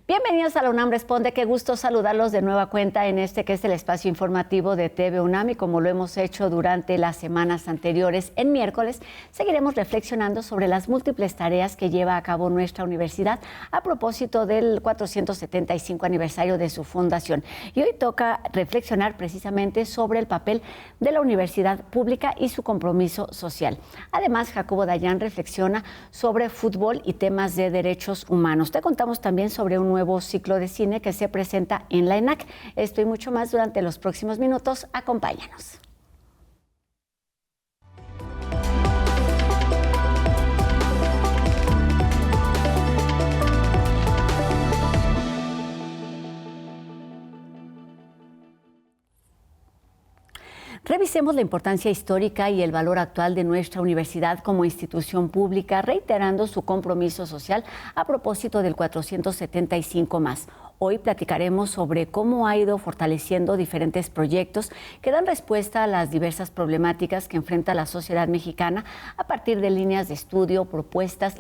Bienvenidos a la UNAM Responde, qué gusto saludarlos de nueva cuenta en este que es el espacio informativo de TV UNAM y como lo hemos hecho durante las semanas anteriores, en miércoles seguiremos reflexionando sobre las múltiples tareas que lleva a cabo nuestra universidad a propósito del 475 aniversario de su fundación. Y hoy toca reflexionar precisamente sobre el papel de la universidad pública y su compromiso social. Además, Jacobo Dayan reflexiona sobre fútbol y temas de derechos humanos. Te contamos también sobre un nuevo ciclo de cine que se presenta en la ENAC. Esto y mucho más durante los próximos minutos. Acompáñanos. Revisemos la importancia histórica y el valor actual de nuestra universidad como institución pública, reiterando su compromiso social a propósito del 475 más. Hoy platicaremos sobre cómo ha ido fortaleciendo diferentes proyectos que dan respuesta a las diversas problemáticas que enfrenta la sociedad mexicana a partir de líneas de estudio, propuestas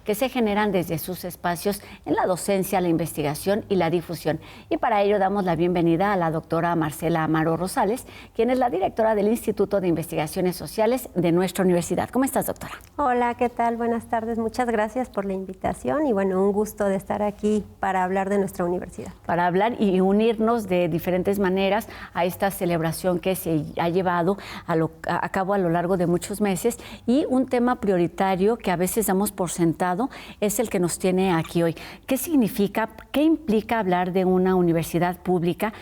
que se generan desde sus espacios en la docencia, la investigación y la difusión. Y para ello damos la bienvenida a la doctora Marcela Amaro Rosales, quien es la directora del Instituto de Investigaciones Sociales de nuestra universidad. ¿Cómo estás, doctora? Hola, ¿qué tal? Buenas tardes. Muchas gracias por la invitación y bueno, un gusto de estar aquí para hablar de nuestra universidad. Para hablar y unirnos de diferentes maneras a esta celebración que se ha llevado a cabo a lo largo de muchos meses, y un tema prioritario que a veces damos por sentado es el que nos tiene aquí hoy. ¿Qué significa, qué implica hablar de una universidad pública?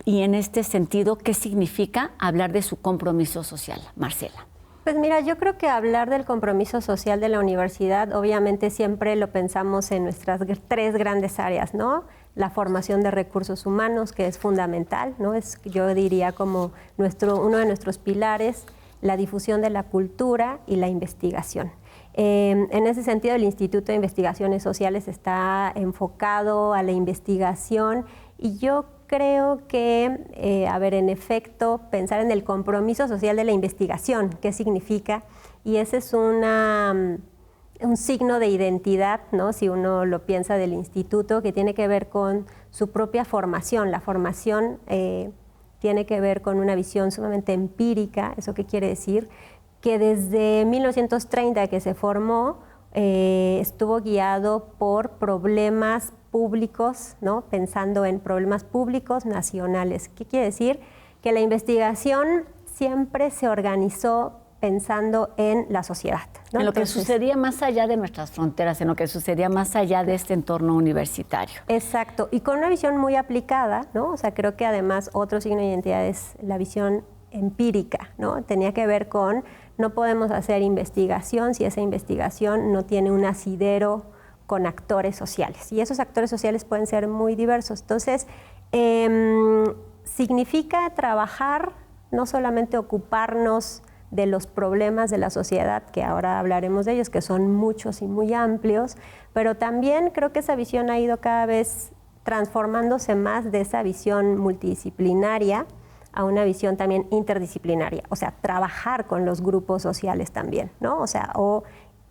Y en este sentido, ¿qué significa hablar de su compromiso social? Marcela. Pues mira, yo creo que hablar del compromiso social de la universidad, obviamente siempre lo pensamos en nuestras tres grandes áreas, ¿no? La formación de recursos humanos, que es fundamental, ¿no? Es, yo diría, como uno de nuestros pilares, la difusión de la cultura y la investigación. En ese sentido, el Instituto de Investigaciones Sociales está enfocado a la investigación y yo creo que, en efecto, pensar en el compromiso social de la investigación, qué significa, y ese es un signo de identidad, ¿no? Si uno lo piensa del instituto, que tiene que ver con su propia formación. La formación tiene que ver con una visión sumamente empírica. ¿Eso qué quiere decir? Que desde 1930 que se formó, estuvo guiado por problemas públicos, ¿no? Pensando en problemas públicos nacionales. ¿Qué quiere decir? Que la investigación siempre se organizó pensando en la sociedad, ¿no? En lo que sucedía más allá de nuestras fronteras, en lo que sucedía más allá de este entorno universitario. Exacto, y con una visión muy aplicada, ¿no? O sea, creo que además otro signo de identidad es la visión empírica, ¿no? Tenía que ver con, no podemos hacer investigación si esa investigación no tiene un asidero con actores sociales, y esos actores sociales pueden ser muy diversos. Entonces, significa trabajar, no solamente ocuparnos de los problemas de la sociedad, que ahora hablaremos de ellos, que son muchos y muy amplios, pero también creo que esa visión ha ido cada vez transformándose más de esa visión multidisciplinaria a una visión también interdisciplinaria, o sea, trabajar con los grupos sociales también, ¿no? O sea,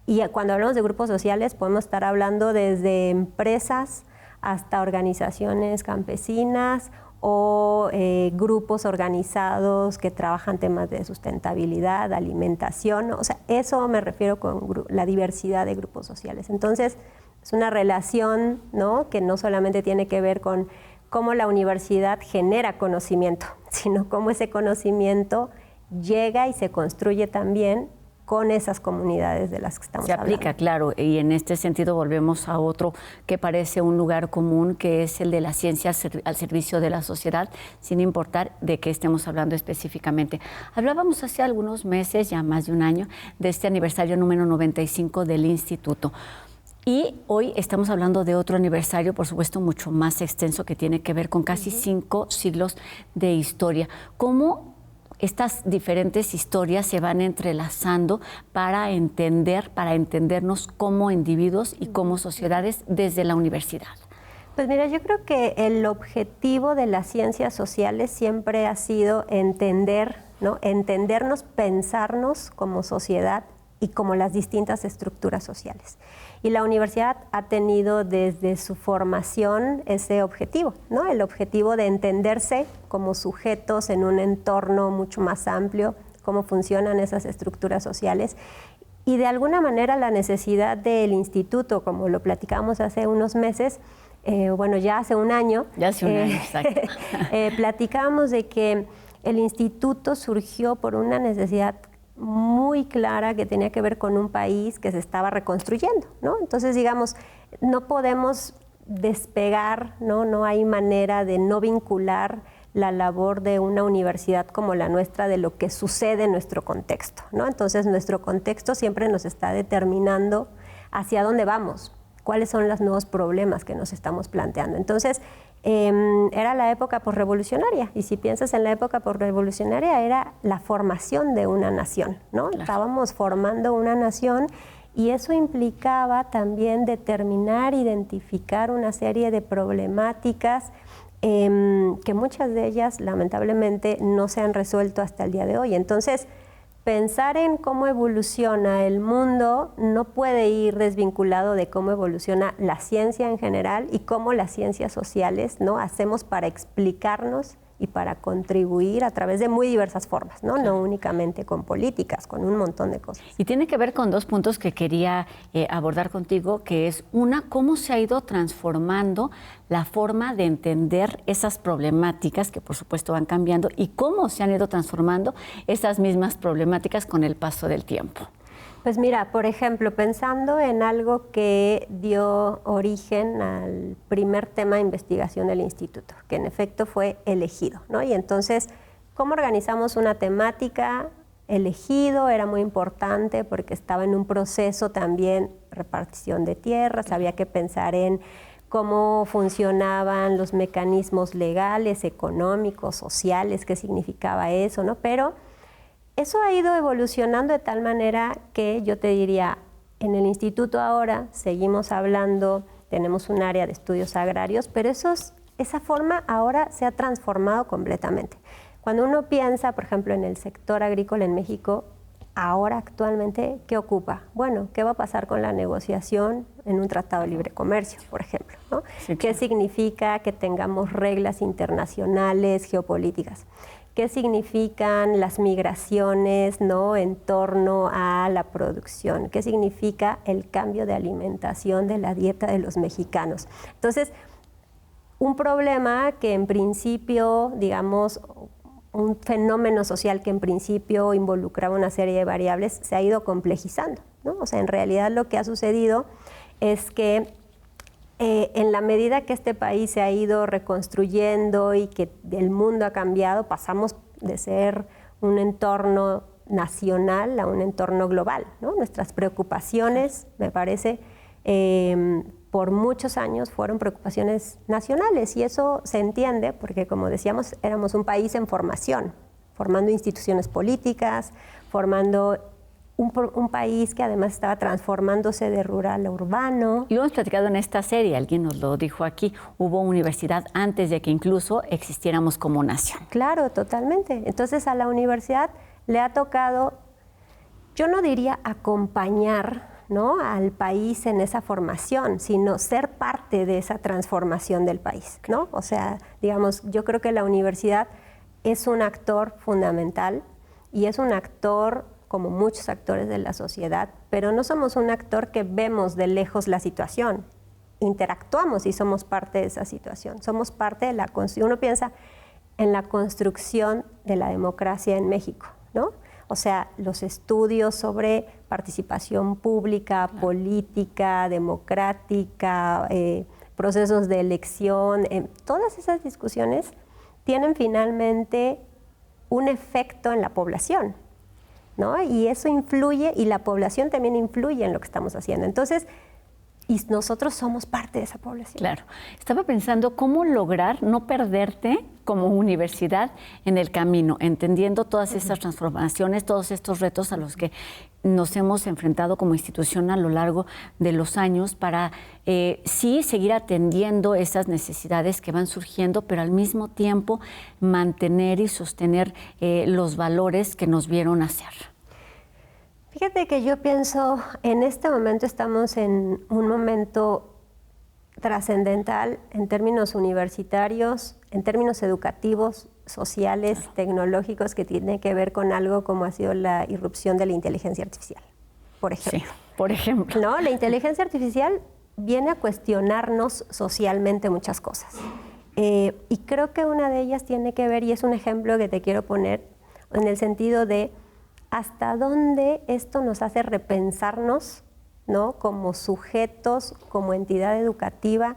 y cuando hablamos de grupos sociales podemos estar hablando desde empresas hasta organizaciones campesinas o grupos organizados que trabajan temas de sustentabilidad, alimentación, o sea, eso me refiero con la diversidad de grupos sociales. Entonces, es una relación, ¿no? Que no solamente tiene que ver con cómo la universidad genera conocimiento, sino cómo ese conocimiento llega y se construye también con esas comunidades de las que estamos hablando. Se aplica, claro, y en este sentido volvemos a otro que parece un lugar común, que es el de la ciencia al servicio de la sociedad, sin importar de qué estemos hablando específicamente. Hablábamos hace algunos meses, ya más de un año, de este aniversario número 95 del instituto. Y hoy estamos hablando de otro aniversario, por supuesto, mucho más extenso, que tiene que ver con casi 5 siglos de historia. ¿Cómo estas diferentes historias se van entrelazando para entendernos como individuos y como sociedades desde la universidad? Pues mira, yo creo que el objetivo de las ciencias sociales siempre ha sido entender, ¿no? Entendernos, pensarnos como sociedad y como las distintas estructuras sociales. Y la universidad ha tenido desde su formación ese objetivo, ¿no? El objetivo de entenderse como sujetos en un entorno mucho más amplio, cómo funcionan esas estructuras sociales. Y de alguna manera la necesidad del instituto, como lo platicamos hace unos meses, ya hace un año. Ya hace un año, exacto. Platicábamos de que el instituto surgió por una necesidad muy clara que tenía que ver con un país que se estaba reconstruyendo, ¿no? Entonces, digamos, no podemos despegar, ¿no? No hay manera de no vincular la labor de una universidad como la nuestra de lo que sucede en nuestro contexto, ¿no? Entonces, nuestro contexto siempre nos está determinando hacia dónde vamos, cuáles son los nuevos problemas que nos estamos planteando. Entonces, era la época posrevolucionaria, y si piensas en la época posrevolucionaria, era la formación de una nación, ¿no? Claro. Estábamos formando una nación y eso implicaba también determinar, identificar una serie de problemáticas que muchas de ellas lamentablemente no se han resuelto hasta el día de hoy. Entonces, pensar en cómo evoluciona el mundo no puede ir desvinculado de cómo evoluciona la ciencia en general y cómo las ciencias sociales, ¿no? hacemos para explicarnos y para contribuir a través de muy diversas formas, ¿no? No únicamente con políticas, con un montón de cosas. Y tiene que ver con dos puntos que quería abordar contigo, que es una, cómo se ha ido transformando la forma de entender esas problemáticas que por supuesto van cambiando y cómo se han ido transformando esas mismas problemáticas con el paso del tiempo. Pues mira, por ejemplo, pensando en algo que dio origen al primer tema de investigación del instituto, que en efecto fue elegido, ¿no? Y entonces, ¿cómo organizamos una temática? Elegido era muy importante porque estaba en un proceso también repartición de tierras, había que pensar en cómo funcionaban los mecanismos legales, económicos, sociales, qué significaba eso, ¿no? Pero eso ha ido evolucionando de tal manera que yo te diría, en el instituto ahora seguimos hablando, tenemos un área de estudios agrarios, pero esa forma ahora se ha transformado completamente. Cuando uno piensa, por ejemplo, en el sector agrícola en México, ahora actualmente, ¿qué ocupa? Bueno, ¿qué va a pasar con la negociación en un tratado de libre comercio, por ejemplo, ¿no? Sí, claro. ¿Qué significa que tengamos reglas internacionales, geopolíticas? ¿Qué significan las migraciones, ¿no? en torno a la producción? ¿Qué significa el cambio de alimentación de la dieta de los mexicanos? Entonces, un problema que en principio, digamos, un fenómeno social que en principio involucraba una serie de variables, se ha ido complejizando, ¿no? O sea, en realidad lo que ha sucedido es que en la medida que este país se ha ido reconstruyendo y que el mundo ha cambiado, pasamos de ser un entorno nacional a un entorno global, ¿no? Nuestras preocupaciones, me parece, por muchos años fueron preocupaciones nacionales y eso se entiende porque, como decíamos, éramos un país en formación, formando instituciones políticas, formando un país que además estaba transformándose de rural a urbano. Y lo hemos platicado en esta serie, alguien nos lo dijo aquí, hubo universidad antes de que incluso existiéramos como nación. Claro, totalmente. Entonces a la universidad le ha tocado, yo no diría acompañar, ¿no? al país en esa formación, sino ser parte de esa transformación del país, ¿no? O sea, digamos, yo creo que la universidad es un actor fundamental y es un actor como muchos actores de la sociedad, pero no somos un actor que vemos de lejos la situación, interactuamos y somos parte de esa situación, somos parte de la construcción. Uno piensa en la construcción de la democracia en México, ¿no? O sea, los estudios sobre participación pública, claro, política, democrática, procesos de elección, todas esas discusiones tienen finalmente un efecto en la población, ¿no? Y eso influye, y la población también influye en lo que estamos haciendo. Entonces, y nosotros somos parte de esa población. Claro. Estaba pensando cómo lograr no perderte como universidad en el camino, entendiendo todas estas transformaciones, todos estos retos a los que nos hemos enfrentado como institución a lo largo de los años para sí seguir atendiendo esas necesidades que van surgiendo, pero al mismo tiempo mantener y sostener los valores que nos vieron nacer. Fíjate que yo pienso, en este momento estamos en un momento trascendental en términos universitarios, en términos educativos, sociales, claro, tecnológicos, que tiene que ver con algo como ha sido la irrupción de la inteligencia artificial, por ejemplo. Sí, por ejemplo. ¿No? La inteligencia artificial viene a cuestionarnos socialmente muchas cosas. Y creo que una de ellas tiene que ver, y es un ejemplo que te quiero poner, en el sentido de hasta dónde esto nos hace repensarnos, ¿no? Como sujetos, como entidad educativa,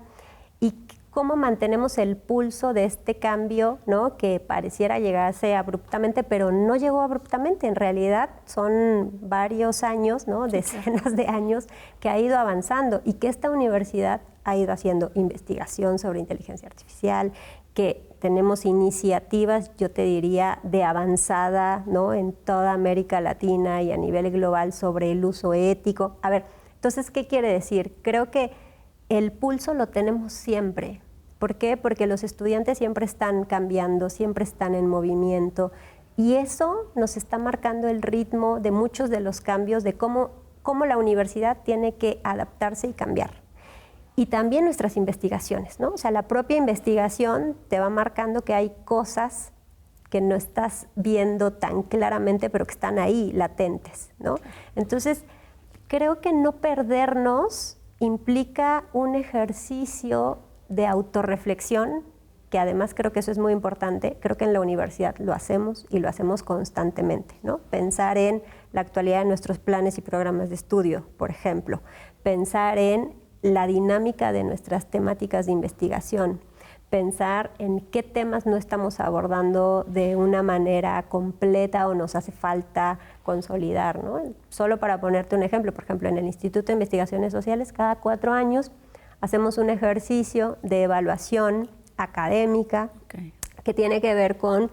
y cómo mantenemos el pulso de este cambio, ¿no? Que pareciera llegarse abruptamente, pero no llegó abruptamente. En realidad son varios años, ¿no? Decenas de años que ha ido avanzando, y que esta universidad ha ido haciendo investigación sobre inteligencia artificial, que tenemos iniciativas, yo te diría, de avanzada, ¿no? En toda América Latina y a nivel global sobre el uso ético. A ver, entonces, ¿qué quiere decir? Creo que el pulso lo tenemos siempre. ¿Por qué? Porque los estudiantes siempre están cambiando, siempre están en movimiento, y eso nos está marcando el ritmo de muchos de los cambios, de cómo la universidad tiene que adaptarse y cambiar. Y también nuestras investigaciones, ¿no? O sea, la propia investigación te va marcando que hay cosas que no estás viendo tan claramente, pero que están ahí, latentes, ¿no? Entonces, creo que no perdernos implica un ejercicio de autorreflexión, que además creo que eso es muy importante. Creo que en la universidad lo hacemos, y lo hacemos constantemente, ¿no? Pensar en la actualidad de nuestros planes y programas de estudio, por ejemplo. Pensar en la dinámica de nuestras temáticas de investigación. Pensar en qué temas no estamos abordando de una manera completa o nos hace falta consolidar, ¿no? Solo para ponerte un ejemplo, por ejemplo, en el Instituto de Investigaciones Sociales, cada 4 años hacemos un ejercicio de evaluación académica, que tiene que ver con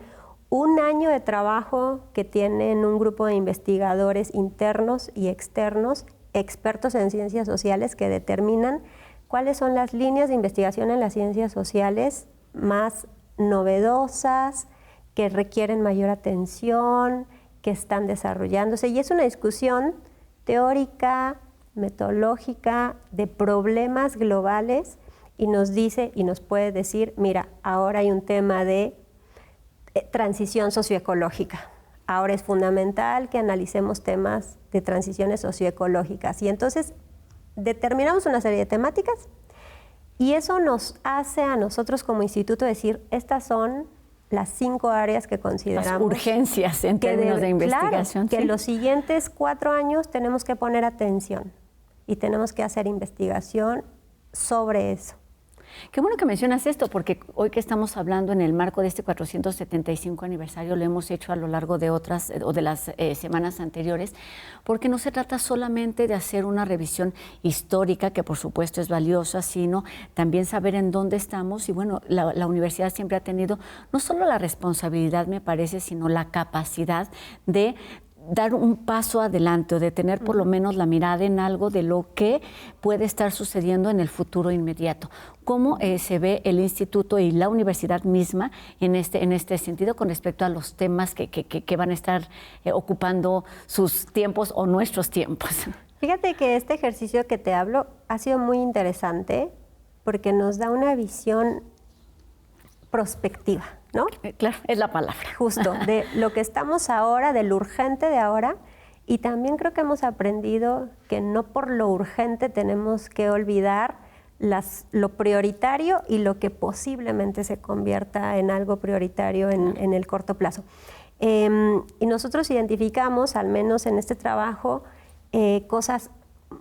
un año de trabajo que tienen un grupo de investigadores internos y externos, expertos en ciencias sociales, que determinan cuáles son las líneas de investigación en las ciencias sociales más novedosas, que requieren mayor atención, que están desarrollándose. Y es una discusión teórica, metodológica, de problemas globales, y nos dice y nos puede decir, mira, ahora hay un tema de transición socioecológica. Ahora es fundamental que analicemos temas de transiciones socioecológicas. Y entonces determinamos una serie de temáticas, y eso nos hace a nosotros como instituto decir, estas son las 5 áreas que consideramos. Las urgencias en términos de investigación. Claro, que en los siguientes 4 años tenemos que poner atención y tenemos que hacer investigación sobre eso. Qué bueno que mencionas esto, porque hoy que estamos hablando en el marco de este 475 aniversario, lo hemos hecho a lo largo de otras o de las semanas anteriores, porque no se trata solamente de hacer una revisión histórica, que por supuesto es valiosa, sino también saber en dónde estamos. Y bueno, la universidad siempre ha tenido no solo la responsabilidad, me parece, sino la capacidad de dar un paso adelante, o de tener por lo menos la mirada en algo de lo que puede estar sucediendo en el futuro inmediato. ¿Cómo se ve el instituto y la universidad misma en este sentido con respecto a los temas que van a estar ocupando sus tiempos o nuestros tiempos? Fíjate que este ejercicio que te hablo ha sido muy interesante, porque nos da una visión prospectiva, ¿no? Claro, es la palabra. Justo, de lo que estamos ahora, de lo urgente de ahora, y también creo que hemos aprendido que no por lo urgente tenemos que olvidar lo prioritario y lo que posiblemente se convierta en algo prioritario en el corto plazo. Y nosotros identificamos, al menos en este trabajo, cosas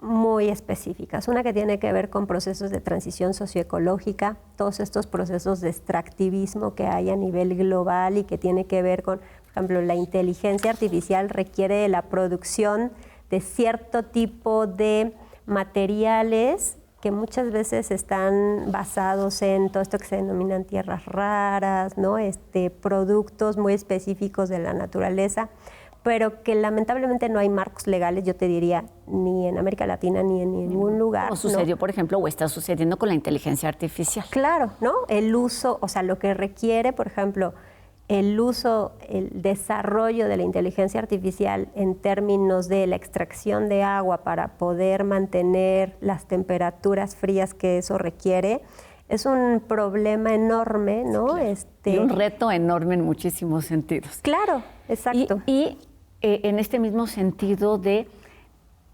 muy específicas. Una que tiene que ver con procesos de transición socioecológica, todos estos procesos de extractivismo que hay a nivel global y que tiene que ver con, por ejemplo, la inteligencia artificial requiere de la producción de cierto tipo de materiales que muchas veces están basados en todo esto que se denominan tierras raras, ¿no? Productos muy específicos de la naturaleza, pero que lamentablemente no hay marcos legales, yo te diría, ni en América Latina ni en ningún lugar. Como sucedió, ¿no? Por ejemplo, o está sucediendo con la inteligencia artificial. Claro, ¿no? El uso, o sea, lo que requiere, por ejemplo, el uso, el desarrollo de la inteligencia artificial en términos de la extracción de agua para poder mantener las temperaturas frías que eso requiere, es un problema enorme, ¿no? Sí, claro. Y un reto enorme en muchísimos sentidos. Claro, exacto. Y en este mismo sentido de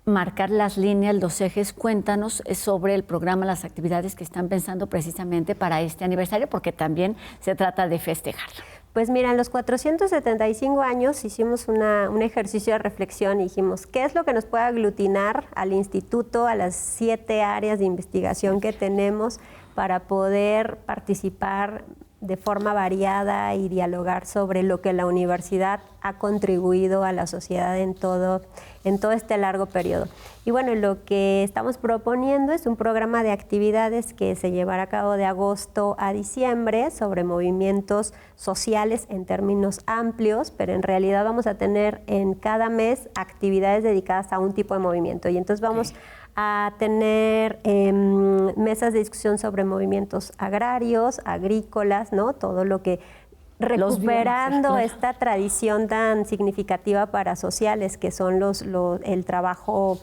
marcar las líneas, los ejes, cuéntanos sobre el programa, las actividades que están pensando precisamente para este aniversario, porque también se trata de festejarlo. Pues mira, en los 475 años hicimos un ejercicio de reflexión y dijimos, ¿qué es lo que nos puede aglutinar al instituto, a las 7 áreas de investigación que tenemos para poder participar de forma variada y dialogar sobre lo que la universidad ha contribuido a la sociedad en todo este largo periodo? Y bueno, lo que estamos proponiendo es un programa de actividades que se llevará a cabo de agosto a diciembre sobre movimientos sociales en términos amplios, pero en realidad vamos a tener en cada mes actividades dedicadas a un tipo de movimiento. Y entonces vamos a tener mesas de discusión sobre movimientos agrarios, agrícolas, ¿no? Todo lo que recuperando esta tradición tan significativa para sociales que son el trabajo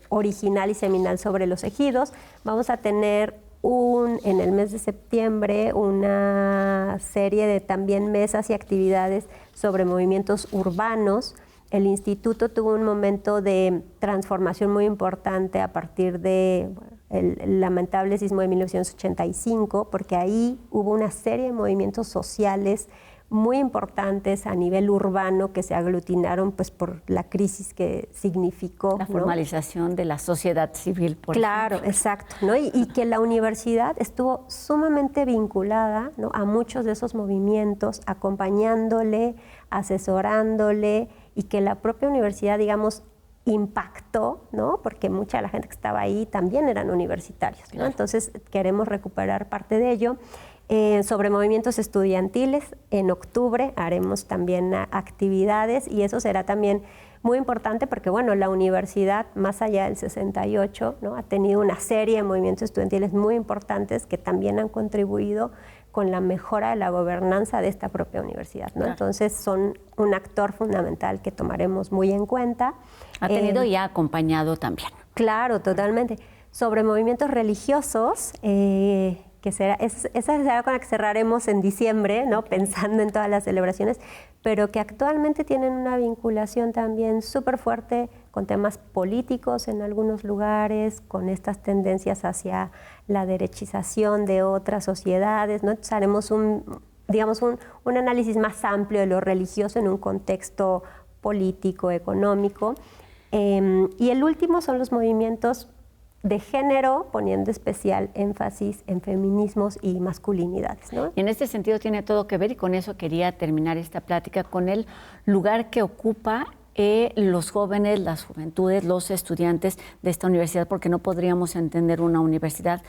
original y seminal sobre los ejidos. Vamos a tener en el mes de septiembre una serie de también mesas y actividades sobre movimientos urbanos. El instituto tuvo un momento de transformación muy importante a partir de el lamentable sismo de 1985, porque ahí hubo una serie de movimientos sociales muy importantes a nivel urbano que se aglutinaron pues por la crisis que significó la formalización, ¿no?, de la sociedad civil, por ejemplo. Exacto, ¿no? Y que la universidad estuvo sumamente vinculada, ¿no?, a muchos de esos movimientos, acompañándole, asesorándole, y que la propia universidad, digamos, impactó, ¿no?, porque mucha de la gente que estaba ahí también eran universitarios, ¿no? Claro. Entonces queremos recuperar parte de ello. Sobre movimientos estudiantiles, en octubre haremos también actividades y eso será también muy importante porque, bueno, la universidad, más allá del 68, ¿no?, ha tenido una serie de movimientos estudiantiles muy importantes que también han contribuido con la mejora de la gobernanza de esta propia universidad, ¿no? Claro. Entonces son un actor fundamental que tomaremos muy en cuenta. Ha tenido y ha acompañado también. Claro, totalmente. Sobre movimientos religiosos, esa será con la que cerraremos en diciembre, ¿no?, pensando en todas las celebraciones, pero que actualmente tienen una vinculación también súper fuerte con temas políticos en algunos lugares, con estas tendencias hacia la derechización de otras sociedades, ¿no? Entonces haremos un análisis más amplio de lo religioso en un contexto político, económico. Y el último son los movimientos de género, poniendo especial énfasis en feminismos y masculinidades, ¿no? Y en este sentido tiene todo que ver, y con eso quería terminar esta plática, con el lugar que ocupa los jóvenes, las juventudes, los estudiantes de esta universidad, porque no podríamos entender una universidad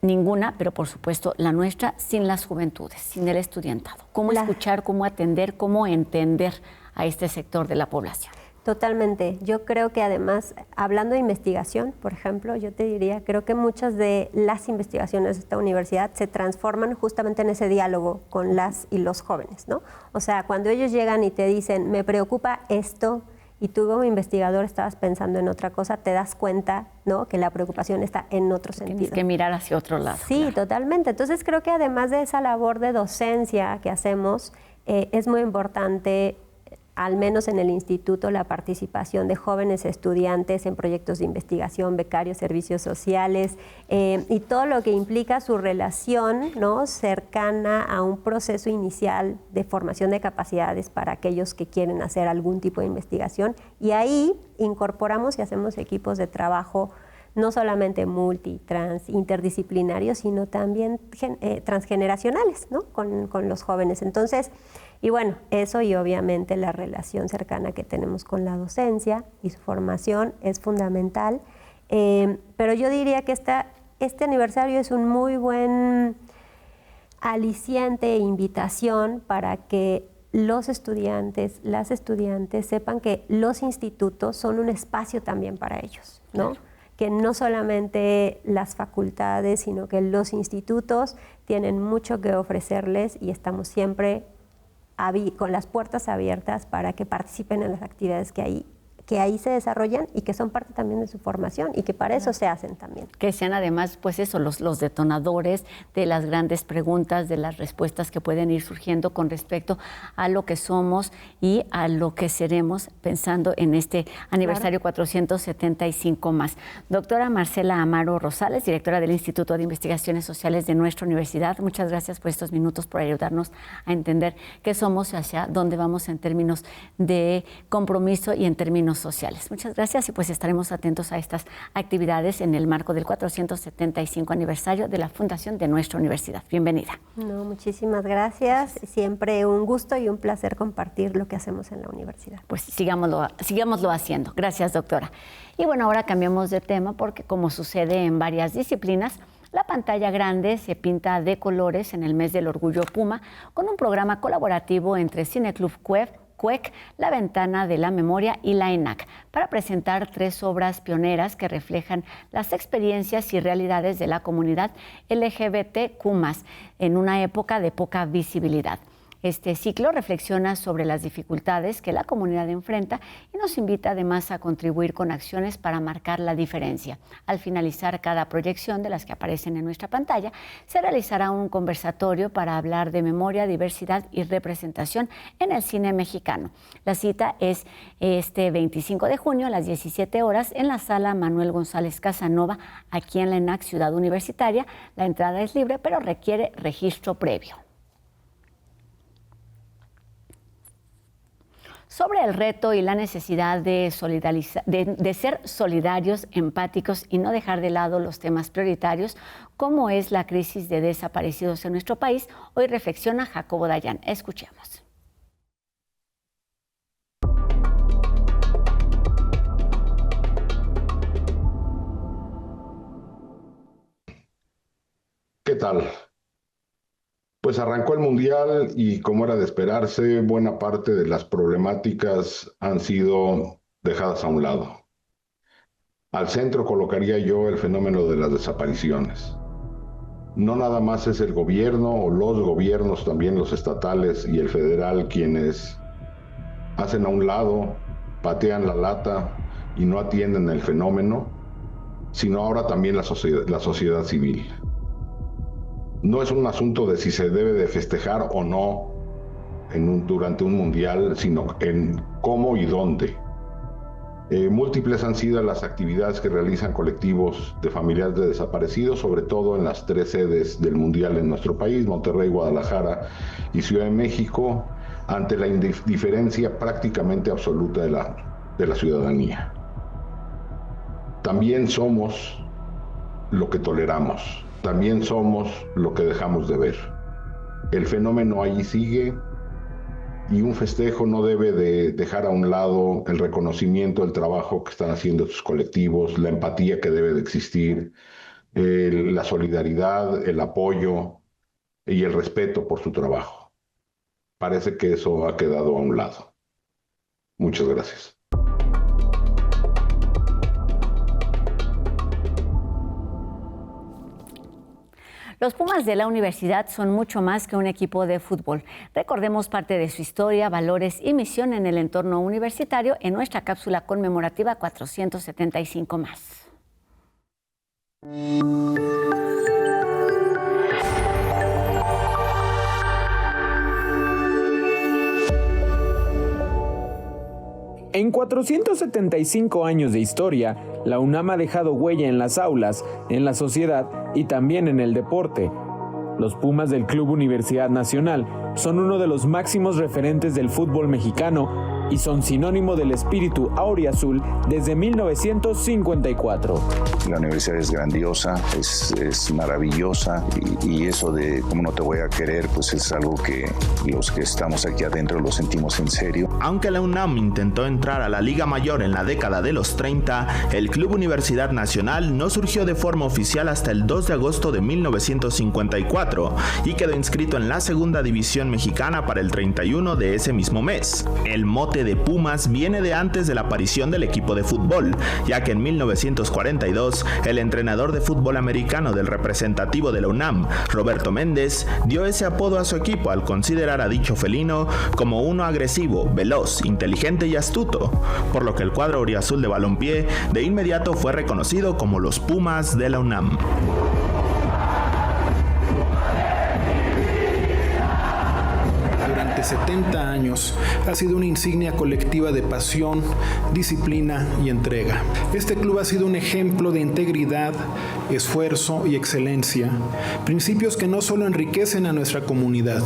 ninguna, pero por supuesto la nuestra, sin las juventudes, sin el estudiantado. ¿Cómo escuchar, cómo atender, cómo entender a este sector de la población? Totalmente. Yo creo que además, hablando de investigación, por ejemplo, yo te diría, creo que muchas de las investigaciones de esta universidad se transforman justamente en ese diálogo con las y los jóvenes, ¿no? O sea, cuando ellos llegan y te dicen, me preocupa esto, y tú como investigador estabas pensando en otra cosa, te das cuenta, ¿no?, que la preocupación está en otro sentido. Tienes que mirar hacia otro lado. Sí, claro. Totalmente. Entonces creo que además de esa labor de docencia que hacemos, es muy importante, al menos en el instituto, la participación de jóvenes estudiantes en proyectos de investigación, becarios, servicios sociales, y todo lo que implica su relación, ¿no?, cercana a un proceso inicial de formación de capacidades para aquellos que quieren hacer algún tipo de investigación. Y ahí incorporamos y hacemos equipos de trabajo no solamente interdisciplinarios, sino también transgeneracionales, ¿no?, con los jóvenes. Entonces, y bueno, eso y obviamente la relación cercana que tenemos con la docencia y su formación es fundamental. Pero yo diría que este aniversario es un muy buen aliciente e invitación para que los estudiantes, las estudiantes sepan que los institutos son un espacio también para ellos, ¿no? Claro. que no solamente las facultades, sino que los institutos tienen mucho que ofrecerles y estamos siempre con las puertas abiertas para que participen en las actividades que ahí se desarrollan y que son parte también de su formación y que para eso se hacen también. Que sean además, pues eso, los detonadores de las grandes preguntas, de las respuestas que pueden ir surgiendo con respecto a lo que somos y a lo que seremos pensando en este aniversario 475 más. Doctora Marcela Amaro Rosales, directora del Instituto de Investigaciones Sociales de nuestra universidad, muchas gracias por estos minutos, por ayudarnos a entender qué somos y hacia dónde vamos en términos de compromiso y en términos sociales. Muchas gracias y pues estaremos atentos a estas actividades en el marco del 475 aniversario de la fundación de nuestra universidad. Bienvenida. No, muchísimas gracias. Siempre un gusto y un placer compartir lo que hacemos en la universidad. Pues sigámoslo haciendo. Gracias, doctora. Y bueno, ahora cambiamos de tema porque como sucede en varias disciplinas, la pantalla grande se pinta de colores en el mes del Orgullo Puma con un programa colaborativo entre Cineclub CUEC, La Ventana de la Memoria y la ENAC, para presentar 3 obras pioneras que reflejan las experiencias y realidades de la comunidad LGBTQ+, en una época de poca visibilidad. Este ciclo reflexiona sobre las dificultades que la comunidad enfrenta y nos invita además a contribuir con acciones para marcar la diferencia. Al finalizar cada proyección de las que aparecen en nuestra pantalla, se realizará un conversatorio para hablar de memoria, diversidad y representación en el cine mexicano. La cita es este 25 de junio a las 17 horas en la sala Manuel González Casanova, aquí en la ENAC Ciudad Universitaria. La entrada es libre, pero requiere registro previo. Sobre el reto y la necesidad de ser solidarios, empáticos y no dejar de lado los temas prioritarios, como es la crisis de desaparecidos en nuestro país, hoy reflexiona Jacobo Dayan. Escuchemos. ¿Qué tal? Pues arrancó el Mundial y, como era de esperarse, buena parte de las problemáticas han sido dejadas a un lado. Al centro colocaría yo el fenómeno de las desapariciones. No nada más es el gobierno o los gobiernos, también los estatales y el federal, quienes hacen a un lado, patean la lata y no atienden el fenómeno, sino ahora también la sociedad civil. No es un asunto de si se debe de festejar o no durante un mundial, sino en cómo y dónde. Múltiples han sido las actividades que realizan colectivos de familiares de desaparecidos, sobre todo en las 3 sedes del mundial en nuestro país, Monterrey, Guadalajara y Ciudad de México, ante la indiferencia prácticamente absoluta de la ciudadanía. También somos lo que toleramos. También somos lo que dejamos de ver. El fenómeno ahí sigue y un festejo no debe de dejar a un lado el reconocimiento del trabajo que están haciendo estos colectivos, la empatía que debe de existir, la solidaridad, el apoyo y el respeto por su trabajo. Parece que eso ha quedado a un lado. Muchas gracias. Los Pumas de la universidad son mucho más que un equipo de fútbol. Recordemos parte de su historia, valores y misión en el entorno universitario en nuestra cápsula conmemorativa 475 más. En 475 años de historia, la UNAM ha dejado huella en las aulas, en la sociedad y también en el deporte. Los Pumas del Club Universidad Nacional son uno de los máximos referentes del fútbol mexicano y son sinónimo del espíritu auriazul desde 1954. La universidad es grandiosa, es maravillosa y eso de cómo no te voy a querer, pues es algo que los que estamos aquí adentro lo sentimos en serio. Aunque la UNAM intentó entrar a la Liga Mayor en la década de los 30, el Club Universidad Nacional no surgió de forma oficial hasta el 2 de agosto de 1954 y quedó inscrito en la Segunda División Mexicana para el 31 de ese mismo mes. El mote mote de Pumas viene de antes de la aparición del equipo de fútbol, ya que en 1942 el entrenador de fútbol americano del representativo de la UNAM, Roberto Méndez, dio ese apodo a su equipo al considerar a dicho felino como uno agresivo, veloz, inteligente y astuto, por lo que el cuadro auriazul de balompié de inmediato fue reconocido como los Pumas de la UNAM. Durante 70 años ha sido una insignia colectiva de pasión, disciplina y entrega. Este club ha sido un ejemplo de integridad, esfuerzo y excelencia, principios que no solo enriquecen a nuestra comunidad,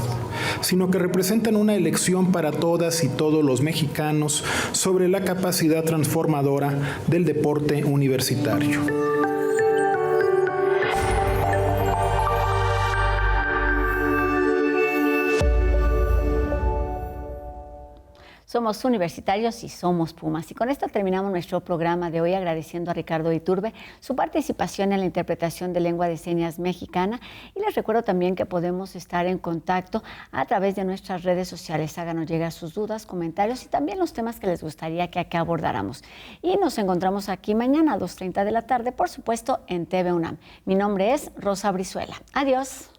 sino que representan una elección para todas y todos los mexicanos sobre la capacidad transformadora del deporte universitario. Somos universitarios y somos Pumas. Y con esto terminamos nuestro programa de hoy, agradeciendo a Ricardo Iturbe su participación en la interpretación de lengua de señas mexicana. Y les recuerdo también que podemos estar en contacto a través de nuestras redes sociales. Háganos llegar sus dudas, comentarios y también los temas que les gustaría que acá abordáramos. Y nos encontramos aquí mañana a 2:30 de la tarde, por supuesto, en TV UNAM. Mi nombre es Rosa Brizuela. Adiós.